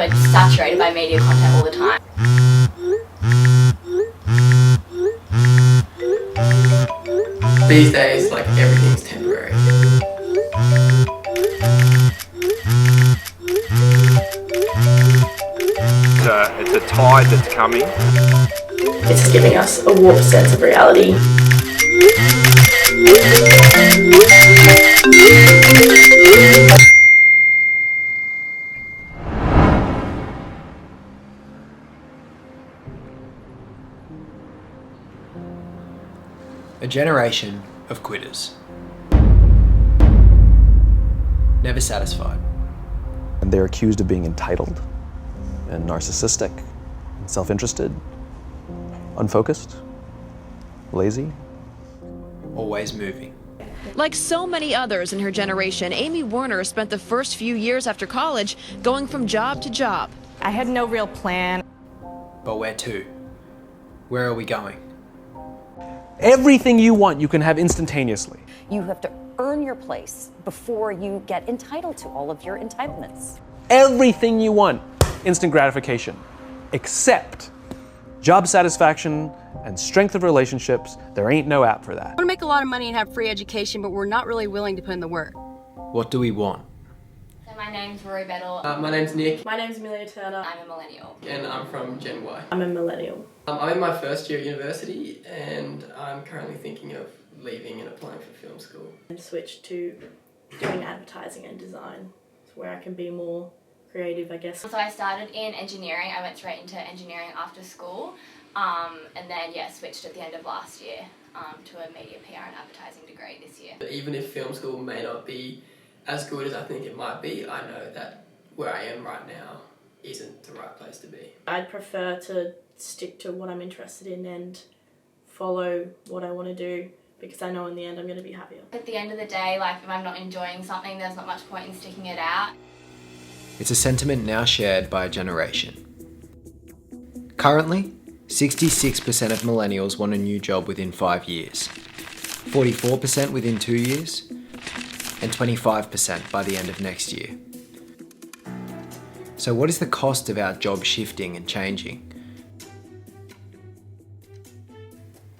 we're saturated by media content all the time. These days, like, everything's temporary. It's a tide that's coming. It's just giving us a warped sense of reality. A generation of quitters. Never satisfied. And they're accused of being entitled and narcissistic, and self-interested, unfocused, lazy. Always moving. Like so many others in her generation, Amy Warner spent the first few years after college going from job to job. I had no real plan. But where to? Where are we going? Everything you want, you can have instantaneously. You have to earn your place before you get entitled to all of your entitlements. Everything you want, instant gratification, except job satisfaction and strength of relationships. There ain't no app for that. I want to make a lot of money and have free education, but we're not really willing to put in the work. What do we want? So my name's Rory Bettle. My name's Nick. My name's Amelia Turner. I'm a millennial. And I'm from Gen Y. I'm a millennial. I'm in my first year at university, and I'm currently thinking of leaving and applying for film school. And switch to doing advertising and design, where I can be more creative, I guess. So I started in engineering. I went straight into engineering after school, and then switched at the end of last year to a media PR and advertising degree this year. But even if film school may not be as good as I think it might be, I know that where I am right now isn't the right place to be. I'd prefer to stick to what I'm interested in and follow what I want to do, because I know in the end I'm going to be happier. At the end of the day, like, if I'm not enjoying something, there's not much point in sticking it out. It's a sentiment now shared by a generation. Currently, 66% of millennials want a new job within 5 years, 44% within 2 years, and 25% by the end of next year. So what is the cost of our job shifting and changing?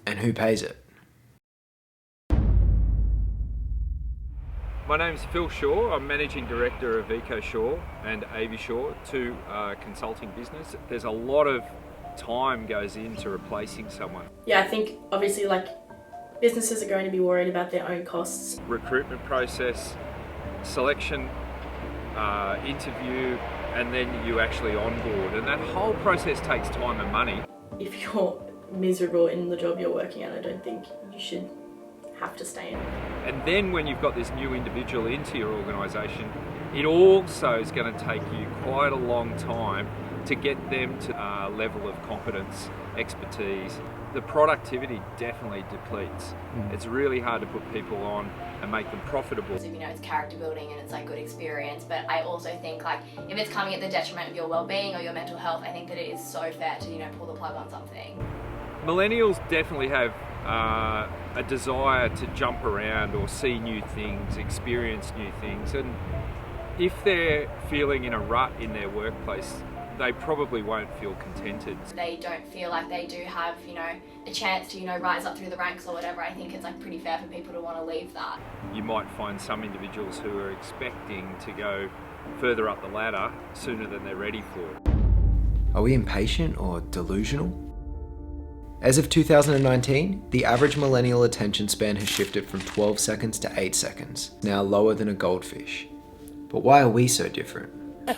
And who pays it? My name's Phil Shaw. I'm Managing Director of EcoShaw and AviShaw, two consulting business. There's a lot of time goes into replacing someone. Yeah, I think obviously businesses are going to be worried about their own costs. Recruitment process, selection, interview, and then you actually onboard. And that whole process takes time and money. If you're miserable in the job you're working at, I don't think you should have to stay in. And then when you've got this new individual into your organisation, it also is going to take you quite a long time to get them to a level of competence, expertise. The productivity definitely depletes. It's really hard to put people on and make them profitable. So, it's character building and it's like good experience, but I also think if it's coming at the detriment of your well-being or your mental health, I think that it is so fair to pull the plug on something. Millennials definitely have a desire to jump around or see new things, experience new things, and if they're feeling in a rut in their workplace, they probably won't feel contented. They don't feel like they do have, a chance to, rise up through the ranks or whatever. I think it's pretty fair for people to want to leave that. You might find some individuals who are expecting to go further up the ladder sooner than they're ready for. Are we impatient or delusional? As of 2019, the average millennial attention span has shifted from 12 seconds to 8 seconds, now lower than a goldfish. But why are we so different?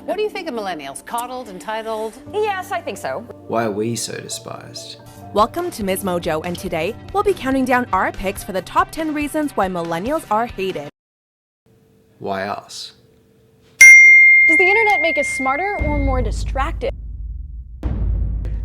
What do you think of millennials? Coddled, entitled? Yes, I think so. Why are we so despised? Welcome to Ms. Mojo, and today we'll be counting down our picks for the top 10 reasons why millennials are hated. Why us? Does the internet make us smarter or more distracted?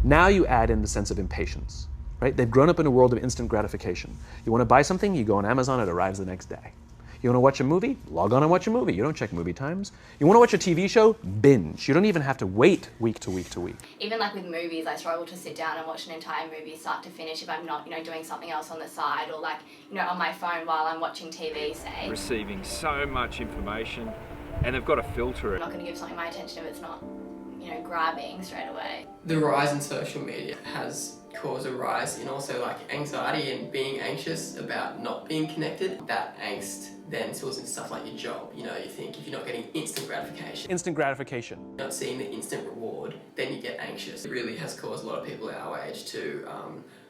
Now you add in the sense of impatience, right? They've grown up in a world of instant gratification. You want to buy something, you go on Amazon, it arrives the next day. You want to watch a movie? Log on and watch a movie. You don't check movie times. You want to watch a TV show? Binge. You don't even have to wait week to week to week. Even with movies, I struggle to sit down and watch an entire movie start to finish if I'm not, doing something else on the side or on my phone while I'm watching TV, say. Receiving so much information, and they've got to filter I'm it. not going to give something my attention if it's not, grabbing straight away. The rise in social media has caused a rise in also like anxiety and being anxious about not being connected. That angst then spills into stuff like your job. You think if you're not getting instant gratification, not seeing the instant reward, then you get anxious. It really has caused a lot of people our age to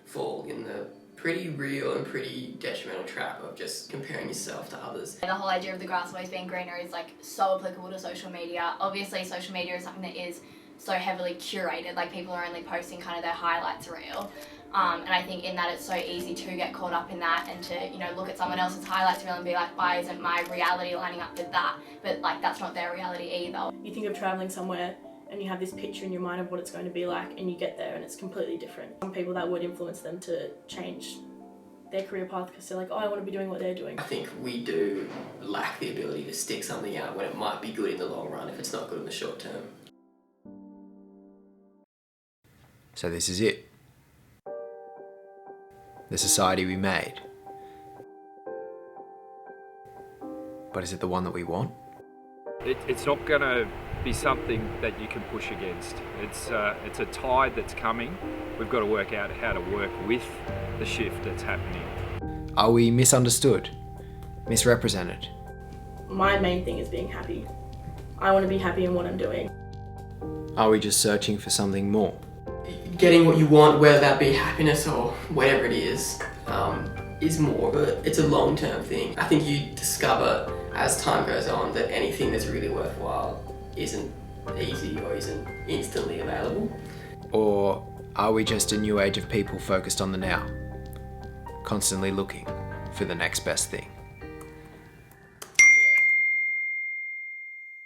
fall in the pretty real and pretty detrimental trap of just comparing yourself to others. The whole idea of the grass always being greener is like so applicable to social media. Obviously social media is something that is so heavily curated, like people are only posting kind of their highlights reel. And I think in that it's so easy to get caught up in that and to, look at someone else's highlights reel and be like, why isn't my reality lining up with that? But like that's not their reality either. You think of travelling somewhere and you have this picture in your mind of what it's going to be like, and you get there and it's completely different. Some people that would influence them to change their career path because they're like, oh, I want to be doing what they're doing. I think we do lack the ability to stick something out when it might be good in the long run if it's not good in the short term. So this is it. The society we made. But is it the one that we want? It's not going to be something that you can push against. It's a tide that's coming. We've got to work out how to work with the shift that's happening. Are we misunderstood? Misrepresented? My main thing is being happy. I want to be happy in what I'm doing. Are we just searching for something more? Getting what you want, whether that be happiness or whatever it is more of it's a long-term thing. I think you discover as time goes on that anything that's really worthwhile isn't easy or isn't instantly available. Or are we just a new age of people focused on the now, constantly looking for the next best thing?